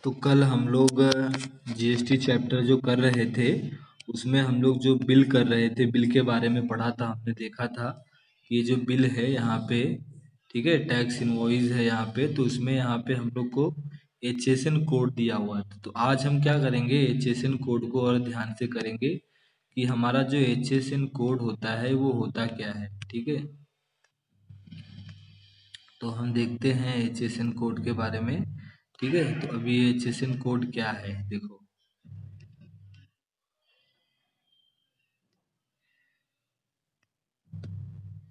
तो कल हम लोग जीएसटी चैप्टर जो कर रहे थे उसमें हम लोग जो बिल कर रहे थे बिल के बारे में पढ़ा था। हमने देखा था कि ये जो बिल है यहाँ पे, ठीक है, टैक्स इनवॉइस है यहाँ पे, तो उसमें यहाँ पे हम लोग को एचएसएन कोड दिया हुआ था। तो आज हम क्या करेंगे, एचएसएन कोड को और ध्यान से करेंगे कि हमारा जो एचएसएन कोड होता है वो होता क्या है। ठीक है, तो हम देखते हैं एचएसएन कोड के बारे में। ठीक है, तो अभी एचएसएन कोड क्या है देखो।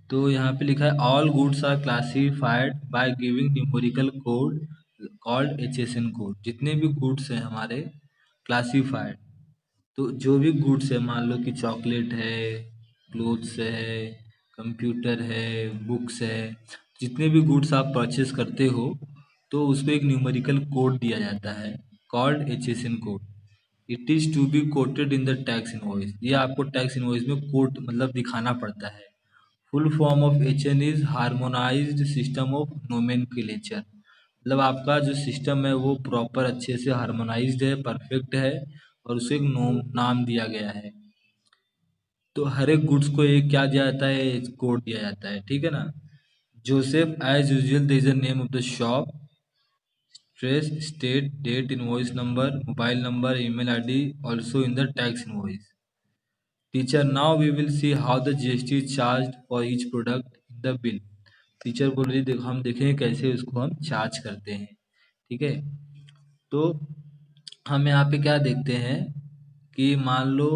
तो यहाँ पे लिखा है all goods are classified by giving numerical code called HSN code. जितने भी गुड्स हैं हमारे क्लासिफाइड, तो जो भी गुड्स है, मान लो कि चॉकलेट है, क्लोथ्स है, कंप्यूटर है, बुक्स है, जितने भी गुड्स आप परचेस करते हो तो उसको एक न्यूमेरिकल कोड दिया जाता है called HSN code. It is to be quoted in the tax invoice. ये आपको टैक्स इनवॉइस में कोड मतलब दिखाना पड़ता है। Full form of HN is harmonised system of nomenclature. मतलब आपका जो सिस्टम है वो प्रॉपर अच्छे से हार्मोनाइज्ड है, परफेक्ट है, और उसे एक नाम दिया गया है। तो हर एक गुड्स को एक क्या दिया जाता है, कोड दिया जाता है। ठीक है ना। Joseph as usual there is a name of the shop, trace state date invoice number mobile number email ID also in the tax invoice. Teacher now we will see how the GST charge for each product in the bill. Teacher बोल रही देखो हम देखेंगे कैसे उसको हम charge करते हैं। ठीक है, तो हम यहाँ पे क्या देखते हैं कि मान लो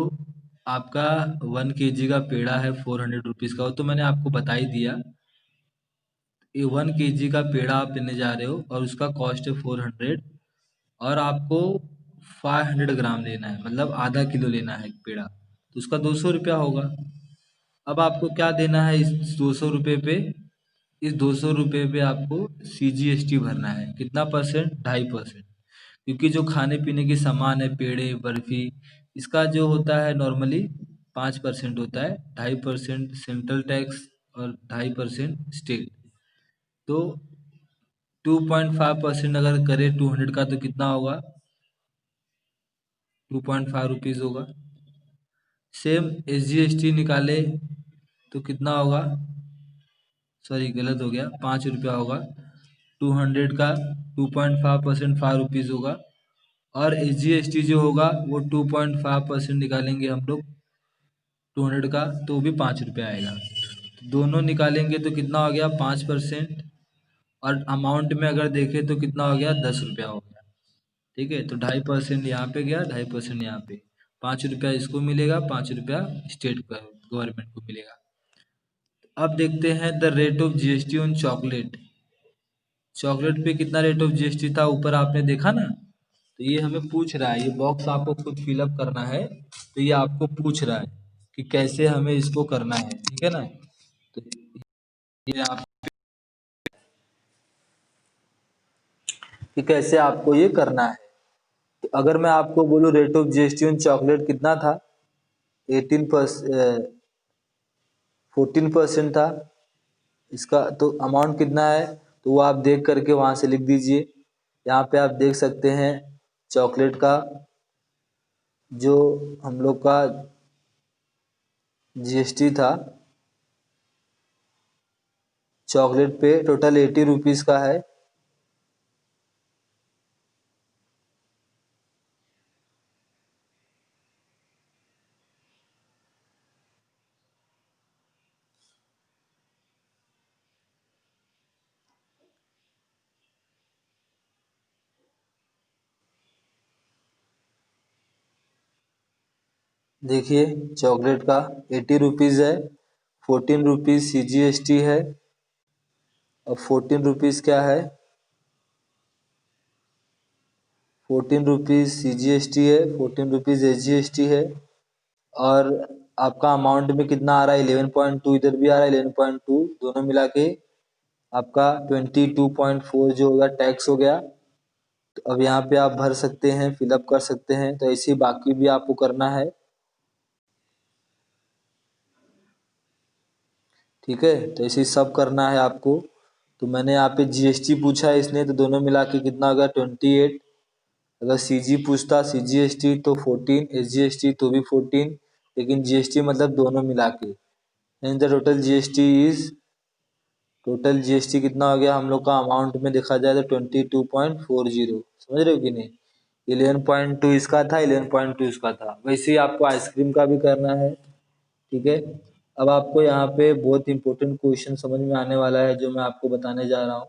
आपका 1 kg का पेड़ा है 400 रुपीज़ का, वो तो मैंने आपको बता ही दिया। ये 1 kg का पेड़ा आप लेने जा रहे हो और उसका कॉस्ट है 400, और आपको 500 ग्राम लेना है, मतलब आधा किलो लेना है पेड़ा, तो उसका 200 रुपया होगा। अब आपको क्या देना है इस 200 रुपये पे, इस 200 रुपये पे आपको सीजीएसटी भरना है। कितना परसेंट, 2.5%। क्योंकि जो खाने पीने की सामान है, पेड़े बर्फी, इसका जो होता है नॉर्मली 5% होता है, 2.5% सेंट्रल टैक्स और 2.5% स्टेट। तो 2.5% अगर करे 200 का तो कितना होगा, 2.5 रुपीज़ होगा। सेम एसजीएसटी निकाले तो कितना होगा, सॉरी गलत हो गया, 5 रुपया होगा। 200 का 2.5% 5 रुपीज़ होगा, और एस जी एस टी जो होगा वो 2.5% निकालेंगे हम लोग 200 का, तो वो भी 5 रुपया आएगा। तो दोनों निकालेंगे तो कितना हो गया, 5%, और अमाउंट में अगर देखें तो कितना हो गया, 10 रुपया हो गया। ठीक है, तो 2.5% यहाँ पे गया, 2.5% यहाँ पे, 5 रुपया इसको मिलेगा, 5 रुपया स्टेट गवर्नमेंट को मिलेगा। अब देखते हैं the rate of GST on chocolate. Chocolate पे कितना रेट ऑफ जीएसटी था, ऊपर आपने देखा ना। तो ये हमें पूछ रहा है, ये बॉक्स आपको खुद फिलअप करना है। तो ये आपको पूछ रहा है कि कैसे हमें इसको करना है। ठीक है ना। तो ये आप कि कैसे आपको ये करना है। तो अगर मैं आपको बोलूँ rate of GST on chocolate कितना था, 14% था इसका। तो अमाउंट कितना है तो वो आप देख करके वहां से लिख दीजिए। यहाँ पे आप देख सकते हैं चॉकलेट का जो हम लोग का जीएसटी था, चॉकलेट पे टोटल 80 रुपीज़ का है। देखिए चॉकलेट का 80 रुपीज़ है, 14 रुपीज़ CGST है, और 14 रुपीज़ क्या है, 14 रुपीज़ CGST है, 14 रुपीज़ SGST है। और आपका अमाउंट में कितना आ रहा है, 11.2, इधर भी आ रहा है 11.2, दोनों मिला के आपका 22.4 जो होगा टैक्स हो गया। तो अब यहाँ पे आप भर सकते हैं, फिलअप कर सकते हैं। तो ऐसे ही बाकी भी आपको करना है। ठीक है, तो ऐसे ही सब करना है आपको। तो मैंने यहाँ पे जीएसटी पूछा है इसने, तो दोनों मिला के कितना हो गया, 28। अगर सीजी पूछता सीजीएसटी तो 14, एसजीएसटी तो भी 14, लेकिन जीएसटी मतलब दोनों मिला के। एंड द टोटल जीएसटी कितना हो गया हम लोग का अमाउंट में देखा जाए तो 22.40। समझ रहे हो कि नहीं? 11.2 इसका था, 11.2 इसका था। वैसे ही आपको आइसक्रीम का भी करना है। ठीक है। अब आपको यहाँ पे बहुत इंपॉर्टेंट क्वेश्चन समझ में आने वाला है जो मैं आपको बताने जा रहा हूँ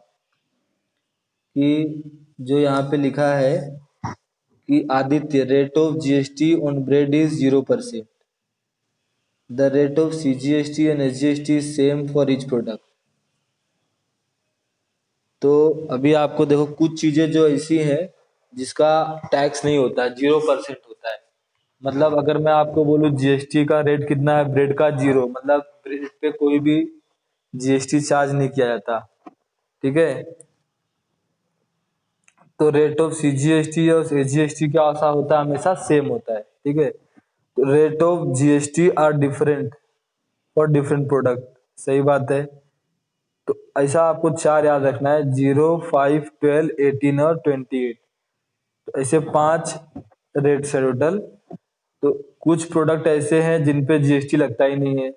कि जो यहाँ पे लिखा है कि Aditya, rate of GST on bread is 0%। The rate of CGST and SGST is same for each product. तो अभी आपको देखो कुछ चीजें जो ऐसी हैं जिसका टैक्स नहीं होता है, 0% होता है। मतलब अगर मैं आपको बोलूँ जीएसटी का रेट कितना है ब्रेड का, 0, मतलब ब्रेड पे कोई भी जीएसटी चार्ज नहीं किया जाता। ठीक है। तो रेट ऑफ सीजीएसटी और एसजीएसटी क्या ऐसा होता है, हमेशा सेम होता है। ठीक है। तो rate of GST are different for different product. सही बात है। तो ऐसा आपको चार याद रखना है, 0, 5, 12, 18 और 28। तो ऐसे 5 रेट्स है टोटल। तो कुछ प्रोडक्ट ऐसे हैं जिन पे जीएसटी लगता ही नहीं है,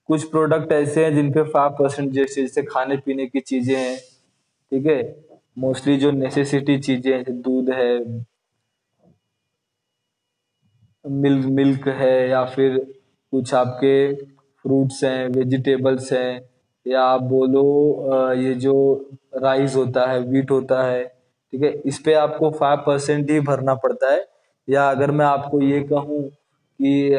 कुछ प्रोडक्ट ऐसे हैं जिन पे 5% जीएसटी, जैसे खाने पीने की चीजें हैं। ठीक है। मोस्टली जो नेसेसिटी चीजें हैं, जैसे दूध है, मिल्क मिल्क है, या फिर कुछ आपके फ्रूट्स हैं, वेजिटेबल्स हैं, या आप बोलो ये जो राइस होता है, वीट होता है। ठीक है। इस पे आपको 5% ही भरना पड़ता है। या अगर मैं आपको ये कहूँ कि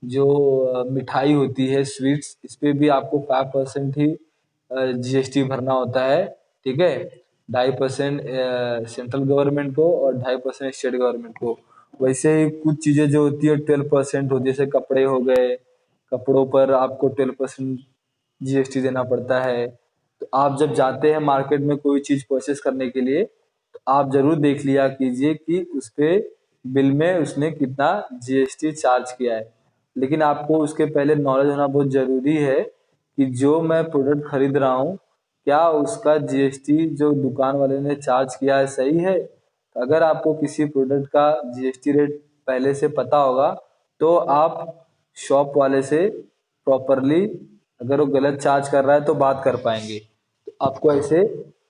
जो मिठाई होती है, स्वीट्स, इस पे भी आपको 5% ही जीएसटी भरना होता है। ठीक है। 2.5% सेंट्रल गवर्नमेंट को और 2.5% स्टेट गवर्नमेंट को। वैसे ही कुछ चीजें जो होती है 12% होती है, जैसे कपड़े हो गए, कपड़ों पर आपको 12% जीएसटी देना पड़ता है। तो आप जब जाते हैं मार्केट में कोई चीज परचेस करने के लिए, तो आप जरूर देख लिया कीजिए कि उस पे बिल में उसने कितना जीएसटी चार्ज किया है। लेकिन आपको उसके पहले नॉलेज होना बहुत जरूरी है कि जो मैं प्रोडक्ट खरीद रहा हूँ, क्या उसका जीएसटी जो दुकान वाले ने चार्ज किया है सही है। तो अगर आपको किसी प्रोडक्ट का जीएसटी रेट पहले से पता होगा, तो आप शॉप वाले से प्रॉपरली, अगर वो गलत चार्ज कर रहा है तो बात कर पाएंगे। तो आपको ऐसे,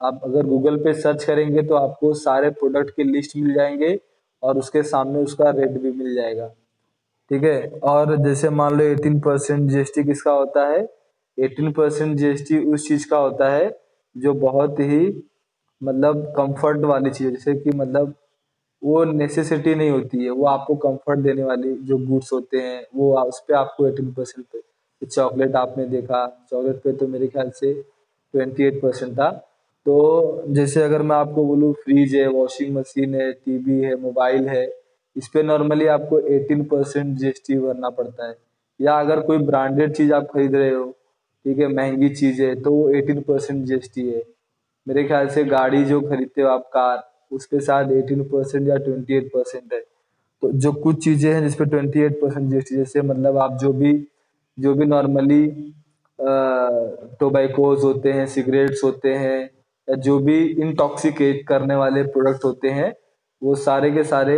आप अगर गूगल पे सर्च करेंगे तो आपको सारे प्रोडक्ट की लिस्ट मिल जाएंगे और उसके सामने उसका रेट भी मिल जाएगा। ठीक है। और जैसे मान लो 18% जीएसटी किसका होता है, 18% जीएसटी उस चीज का होता है जो बहुत ही मतलब कंफर्ट वाली चीज है, जैसे कि मतलब वो नेसेसिटी नहीं होती है, वो आपको कंफर्ट देने वाली जो गुड्स होते हैं वो उस पे आपको 18% पे। चॉकलेट आपने देखा, चॉकलेट पे तो मेरे ख्याल से 28% था। तो जैसे अगर मैं आपको बोलूँ फ्रिज है, वॉशिंग मशीन है, टीवी है, मोबाइल है, इस पे नॉर्मली आपको 18% जीएसटी भरना पड़ता है। या अगर कोई ब्रांडेड चीज आप खरीद रहे हो, ठीक है, महंगी चीज है, तो वो 18% जीएसटी है। मेरे ख्याल से गाड़ी जो खरीदते हो आप, कार, उस पे शायद 18% या 28% है। तो जो कुछ चीजें हैं जिसपे 28% जीएसटी, जैसे मतलब आप जो भी नॉर्मली टोबैकोज होते हैं, सिगरेट्स होते हैं, या जो भी इंटॉक्सिकेट करने वाले प्रोडक्ट होते हैं, वो सारे के सारे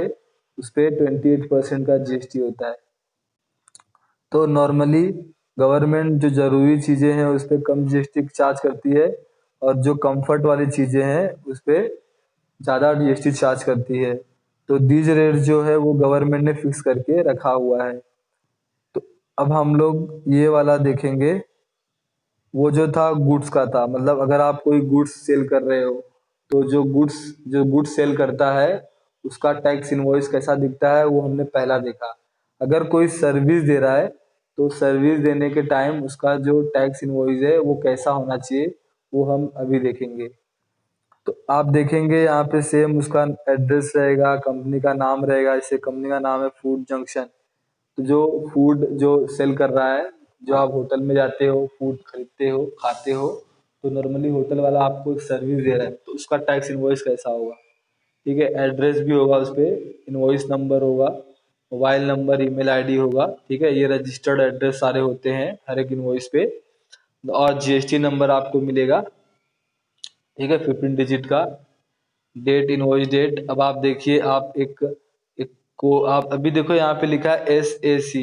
उस पे 28% का जीएसटी होता है। तो नॉर्मली गवर्नमेंट जो जरूरी चीजें हैं उस पे कम जीएसटी चार्ज करती है, और जो कंफर्ट वाली चीजें हैं उस पे ज्यादा जीएसटी चार्ज करती है। तो दीज रेट जो है वो गवर्नमेंट ने फिक्स करके रखा हुआ है। तो अब हम लोग ये वाला देखेंगे। वो जो था गुड्स का था, मतलब अगर आप कोई गुड्स सेल कर रहे हो, तो जो गुड्स सेल करता है उसका टैक्स इनवॉइस कैसा दिखता है वो हमने पहला देखा। अगर कोई सर्विस दे रहा है तो सर्विस देने के टाइम उसका जो टैक्स इनवॉइस है वो कैसा होना चाहिए, वो हम अभी देखेंगे। तो आप देखेंगे यहाँ पे सेम उसका एड्रेस रहेगा, कंपनी का नाम रहेगा, जैसे कंपनी का नाम है फूड जंक्शन। तो जो फूड जो सेल कर रहा है, जो आप होटल में जाते हो, फूड खरीदते हो, खाते हो, तो नॉर्मली होटल वाला आपको एक सर्विस दे रहा है, तो उसका टैक्स इनवॉइस कैसा होगा। ठीक है। एड्रेस भी होगा उस पे, इनवॉइस नंबर होगा, मोबाइल नंबर, ईमेल आईडी होगा। ठीक है। ये रजिस्टर्ड एड्रेस सारे होते हैं हर एक इनवॉइस पे। और जीएसटी नंबर आपको मिलेगा। ठीक है, 15 डिजिट का। Date, invoice date. अब आप देखिए, आप एक को आप अभी देखो यहाँ पे लिखा है SAC।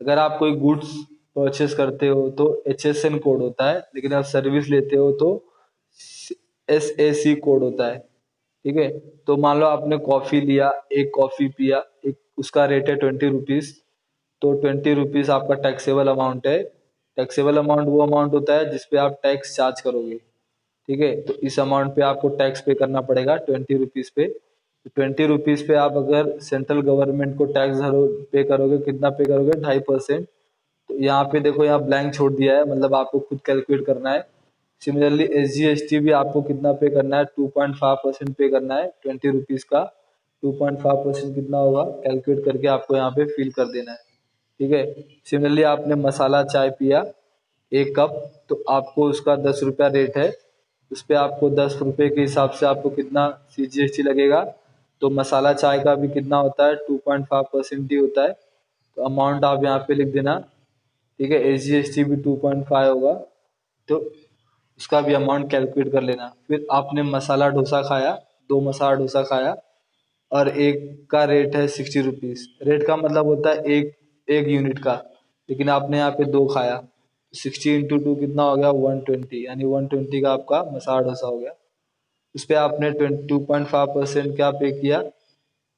अगर आप कोई गुड्स परचेस करते हो तो HSN कोड होता है, लेकिन आप सर्विस लेते हो तो SAC कोड होता है। ठीक है। तो मान लो आपने कॉफी लिया, एक कॉफी पिया, एक उसका रेट है 20 रुपीज। तो 20 रुपीज आपका टैक्सेबल अमाउंट है। टैक्सेबल अमाउंट वो अमाउंट होता है जिसपे आप टैक्स चार्ज करोगे। ठीक है। तो इस अमाउंट पे आपको टैक्स पे करना पड़ेगा 20 रुपीज पे। 20 रुपीज पे आप अगर सेंट्रल गवर्नमेंट को टैक्स पे करोगे, कितना पे करोगे? 2.5%। तो यहाँ पे देखो, यहाँ ब्लैंक छोड़ दिया है, मतलब आपको खुद कैलकुलेट करना है। सिमिलरली SGST भी आपको कितना पे करना है? 2.5% पे करना है 20 रुपीज का। 2.5% कितना होगा, कैलकुलेट करके आपको यहाँ पे फिल कर देना है। ठीक है। सिमिलरली आपने मसाला चाय पिया 1 कप, तो आपको उसका 10 रुपया रेट है। उस पे आपको 10 रुपये के हिसाब से आपको कितना CGST लगेगा। तो मसाला चाय का भी कितना होता है? 2.5% ही होता है। तो अमाउंट आप यहाँ पे लिख देना। ठीक है। SGST भी 2.5 होगा। तो उसका भी अमाउंट कैलकुलेट कर लेना। फिर आपने मसाला डोसा खाया, 2 मसाला डोसा खाया, और एक का रेट है 60 रुपीज। रेट का मतलब होता है एक एक यूनिट का, लेकिन आपने यहाँ पे 2 खाया। 60 × 2 कितना हो गया? 120, यानी 120 का आपका मसाला डोसा हो गया। उस पर आपने 2.5% क्या पे किया?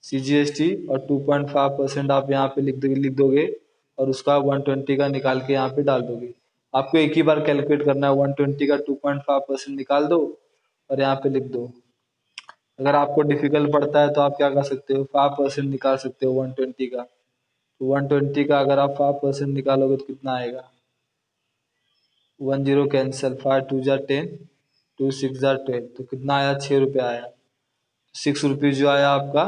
CGST। और 2.5% आप यहाँ पे लिख दोगे, और उसका 120 का निकाल के यहाँ पे डाल दोगे। आपको एक ही बार कैलकुलेट करना है, 120 का 2.5% निकाल दो और यहाँ पे लिख दो। अगर आपको डिफिकल्ट पड़ता है तो आप क्या कर सकते हो? 5% निकाल सकते हो 120 का। तो 120 का अगर आप 5% निकालोगे तो कितना आएगा? 10 कैंसिल, 5 2 10, 2 6 12, तो कितना आया? 6 रुपया आया। 6 रुपीज जो आया आपका,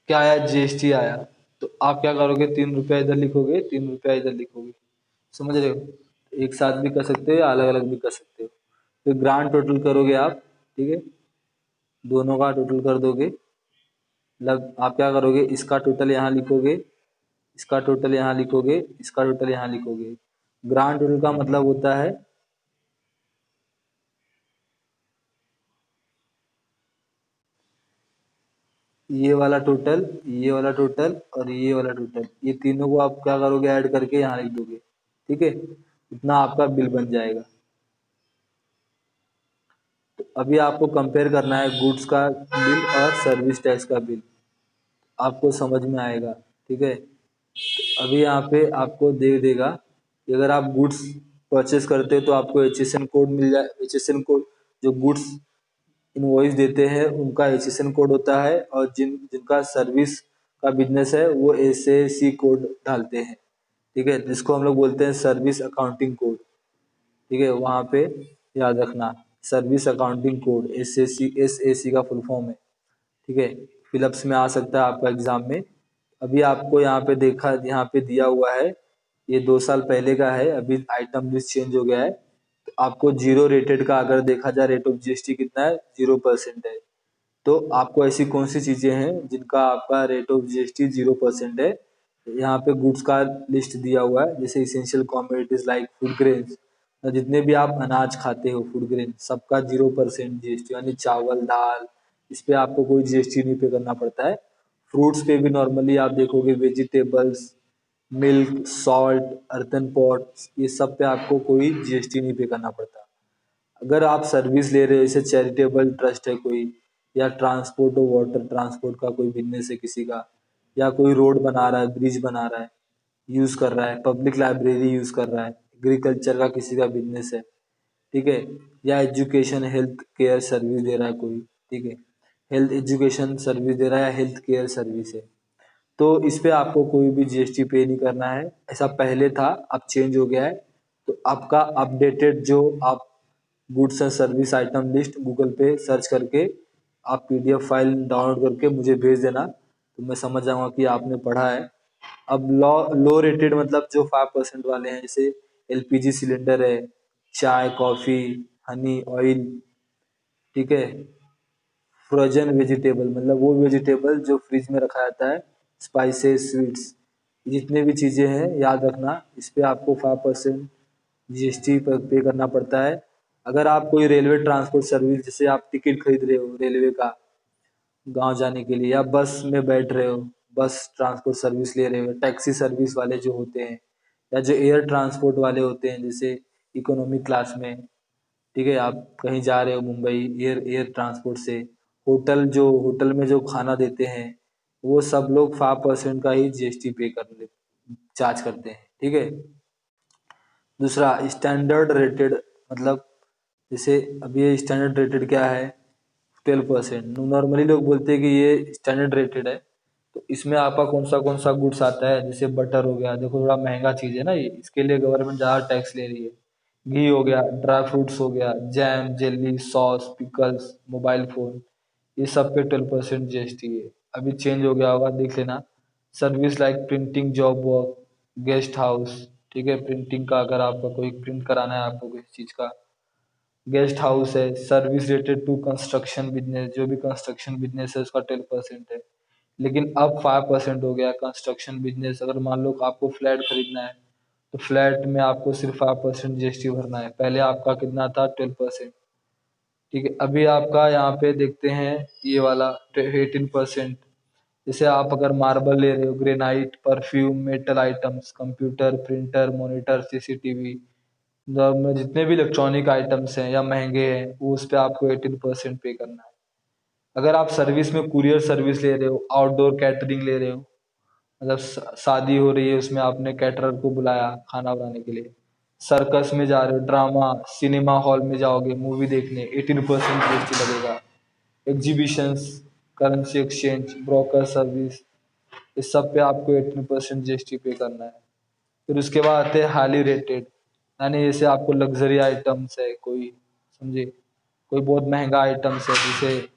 क्या आया? GST आया। तो आप क्या करोगे? 3 रुपया इधर लिखोगे, 3 रुपया इधर लिखोगे। समझ रहे हो? एक साथ भी कर सकते हो या अलग अलग भी कर सकते हो। फिर ग्रांड टोटल करोगे आप। ठीक है। दोनों का टोटल कर दोगे। मतलब आप क्या करोगे? इसका टोटल यहाँ लिखोगे, इसका टोटल यहाँ लिखोगे, इसका टोटल यहाँ लिखोगे। ग्रांड टोटल का मतलब होता है ये वाला टोटल, ये वाला टोटल और ये वाला टोटल, ये तीनों को आप क्या करोगे? ऐड करके यहाँ लिख दोगे। ठीक है। इतना आपका बिल बन जाएगा। तो अभी आपको कंपेयर करना है गुड्स का बिल और सर्विस टैक्स का बिल, आपको समझ में आएगा। ठीक है। अभी यहाँ पे आपको दे देगा कि अगर आप गुड्स परचेस करते हो तो आपको HSN कोड मिल जाए। HSN कोड, जो गुड्स इनवॉइस देते हैं उनका HSN कोड होता है, और जिनका सर्विस का बिजनेस है वो SAC कोड डालते हैं। ठीक है। जिसको हम लोग बोलते हैं सर्विस अकाउंटिंग कोड। ठीक है। वहाँ पे याद रखना, सर्विस अकाउंटिंग कोड SAC का फुल फॉर्म है। ठीक है। फिलअप्स में आ सकता है आपका एग्जाम में। अभी आपको यहाँ पे देखा, यहाँ पे दिया हुआ है, ये 2 साल पहले का है, अभी आइटम लिस्ट चेंज हो गया है। तो आपको जीरो रेटेड का अगर देखा जाए, रेट ऑफ GST कितना है? 0% है। तो आपको ऐसी कौन सी चीजें हैं जिनका आपका रेट ऑफ GST 0% है? यहाँ पे गुड्स का लिस्ट दिया हुआ है, जैसे essential commodities like food grains. जितने भी आप अनाज खाते हो, फूड ग्रेन, सबका 0% GST, यानी चावल, दाल, इस पे आपको कोई GST नहीं पे करना पड़ता है। फ्रूट्स पे भी नॉर्मली आप देखोगे, vegetables, milk, salt, earthen pots, ये सब पे आपको कोई GST नहीं पे करना पड़ता। अगर आप सर्विस ले रहे हो, जैसे चैरिटेबल ट्रस्ट है कोई, या ट्रांसपोर्ट और वाटर ट्रांसपोर्ट का कोई बिजनेस है किसी का, या कोई रोड बना रहा है, ब्रिज बना रहा है, यूज कर रहा है, पब्लिक लाइब्रेरी यूज कर रहा है, एग्रीकल्चर का किसी का बिजनेस है। ठीक है। या एजुकेशन हेल्थ केयर सर्विस दे रहा है कोई। ठीक है। हेल्थ एजुकेशन सर्विस दे रहा है या हेल्थ केयर सर्विस है, तो इस पे आपको कोई भी GST पे नहीं करना है। ऐसा पहले था, अब चेंज हो गया है। तो आपका अपडेटेड जो आप goods and service item list Google पे सर्च करके आप PDF फाइल डाउनलोड करके मुझे भेज देना, तो मैं समझ जाऊंगा कि आपने पढ़ा है। अब लो रेटेड मतलब जो 5% वाले हैं, जैसे LPG सिलेंडर है, चाय, कॉफी, हनी, ऑयल। ठीक है। फ्रोजन वेजिटेबल मतलब वो वेजिटेबल जो फ्रिज में रखा जाता है, स्पाइसेस, स्वीट्स, जितने भी चीज़ें हैं याद रखना, इस पे आपको 5% GST पे करना पड़ता है। अगर आप कोई रेलवे ट्रांसपोर्ट सर्विस, जैसे आप टिकट खरीद रहे हो रेलवे का गांव जाने के लिए, या बस में बैठ रहे हो, बस ट्रांसपोर्ट सर्विस ले रहे हो, टैक्सी सर्विस वाले जो होते हैं, या जो एयर ट्रांसपोर्ट वाले होते हैं जैसे इकोनॉमिक क्लास में, ठीक है, आप कहीं जा रहे हो मुंबई, एयर एयर ट्रांसपोर्ट से, होटल में जो खाना देते हैं, वो सब लोग 5% का ही जीएसटी पे कर चार्ज करते हैं, ठीक है। दूसरा स्टैंडर्ड रेटेड, मतलब जैसे अभी ये स्टैंडर्ड रेटेड क्या है, 12%। नॉर्मली लोग बोलते हैं कि ये स्टैंडर्ड रेटेड है, तो इसमें आपका कौन सा गुड्स आता है, जैसे बटर हो गया, देखो थोड़ा महंगा चीज है ना ये, इसके लिए गवर्नमेंट ज़्यादा टैक्स ले रही है। घी हो गया, ड्राई फ्रूट्स हो गया, jam, jelly, sauce, pickles, mobile phone, ये सब पे 12% जीएसटी है। अभी चेंज हो गया होगा, देख लेना। Service like printing job work, guest house, ठीक है, प्रिंटिंग का अगर आपका कोई प्रिंट कराना है आपको किसी चीज का, गेस्ट हाउस है। Service related to construction business, जो भी कंस्ट्रक्शन बिजनेस है उसका 10% है, लेकिन अब 5% हो गया। कंस्ट्रक्शन बिजनेस, अगर मान लो आपको फ्लैट खरीदना है, तो फ्लैट में आपको सिर्फ 5% जीएसटी भरना है, पहले आपका कितना था, 12%, ठीक है। अभी आपका यहाँ पे देखते हैं ये वाला 18%। जैसे आप अगर मार्बल ले रहे हो, granite, perfume, metal items, computer, printer, monitor, CCTV, में जितने भी इलेक्ट्रॉनिक आइटम्स हैं या महंगे हैं, वो उस पे आपको 18% पे करना है। अगर आप सर्विस में कुरियर सर्विस ले रहे हो, आउटडोर कैटरिंग ले रहे हो, मतलब शादी हो रही है उसमें आपने कैटरर को बुलाया खाना बनाने के लिए, सर्कस में जा रहे हो, ड्रामा सिनेमा हॉल में जाओगे मूवी देखने, 18% जीएसटी लगेगा। Exhibitions, currency exchange, broker service, इस सब पे आपको 18% जीएसटी पे करना है। फिर उसके बाद आते हैं हाईली रेटेड, यानी जैसे आपको लग्जरी आइटम्स है कोई, समझे, कोई बहुत महंगा आइटम्स है, जैसे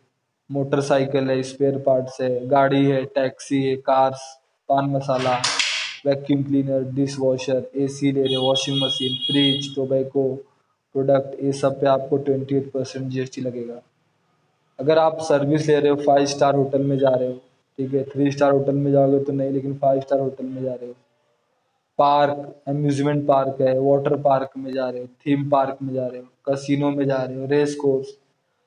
मोटरसाइकिल है, स्पेयर पार्ट्स है, गाड़ी है, टैक्सी है, cars, pan masala, vacuum cleaner, dish washer, AC ले रहे, washing machine, fridge, tobacco product, ये सब पे आपको 28% जीएसटी लगेगा। अगर आप सर्विस ले रहे हो, 5 स्टार होटल में जा रहे हो, ठीक है, 3 स्टार होटल में जाओगे तो नहीं, लेकिन 5 स्टार होटल में जा रहे हो, पार्क, अम्यूजमेंट पार्क है, वाटर पार्क में जा रहे हो, थीम पार्क में जा रहे हो, कसिनो में जा रहे हो, रेस कोर्स,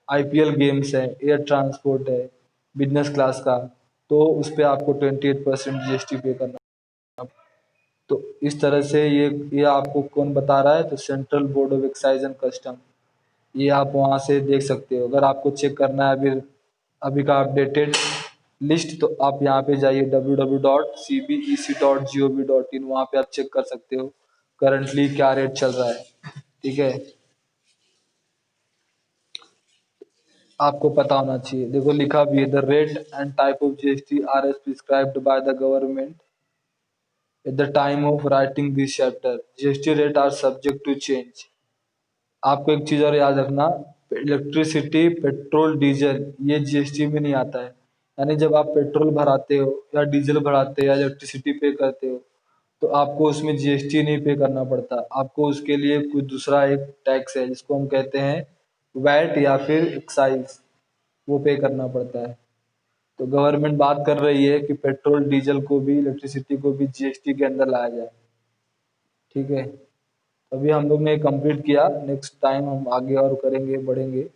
आईपीएल गेम्स है, एयर ट्रांसपोर्ट है बिजनेस क्लास का, तो उस पे आपको 28% जीएसटी पे करना है। तो इस तरह से ये आपको कौन बता रहा है, तो central board of excise and custom, ये आप वहाँ से देख सकते हो। अगर आपको चेक करना है अभी अभी का अपडेटेड लिस्ट, तो आप यहाँ पे जाइए www.cbec.gov.in, वहाँ पे आप चेक कर सकते हो करंटली क्या रेट चल रहा है, ठीक है। आपको पता होना चाहिए, देखो लिखा भी है, the rate and type of GST are as prescribed by the government at the time of writing this chapter, GST rate are subject to change. आपको एक चीज और याद रखना, इलेक्ट्रिसिटी, पेट्रोल, डीजल, ये जीएसटी में नहीं आता है। यानी जब आप पेट्रोल भराते हो या डीजल भराते हो या इलेक्ट्रिसिटी पे करते हो, तो आपको उसमें जीएसटी नहीं पे करना पड़ता, आपको उसके लिए कुछ दूसरा एक टैक्स है जिसको हम कहते हैं वैट या फिर एक्साइज, वो पे करना पड़ता है। तो गवर्नमेंट बात कर रही है कि पेट्रोल डीजल को भी, इलेक्ट्रिसिटी को भी जीएसटी के अंदर लाया जाए, ठीक है। अभी हम लोग ने कंप्लीट किया, नेक्स्ट टाइम हम आगे और करेंगे, बढ़ेंगे।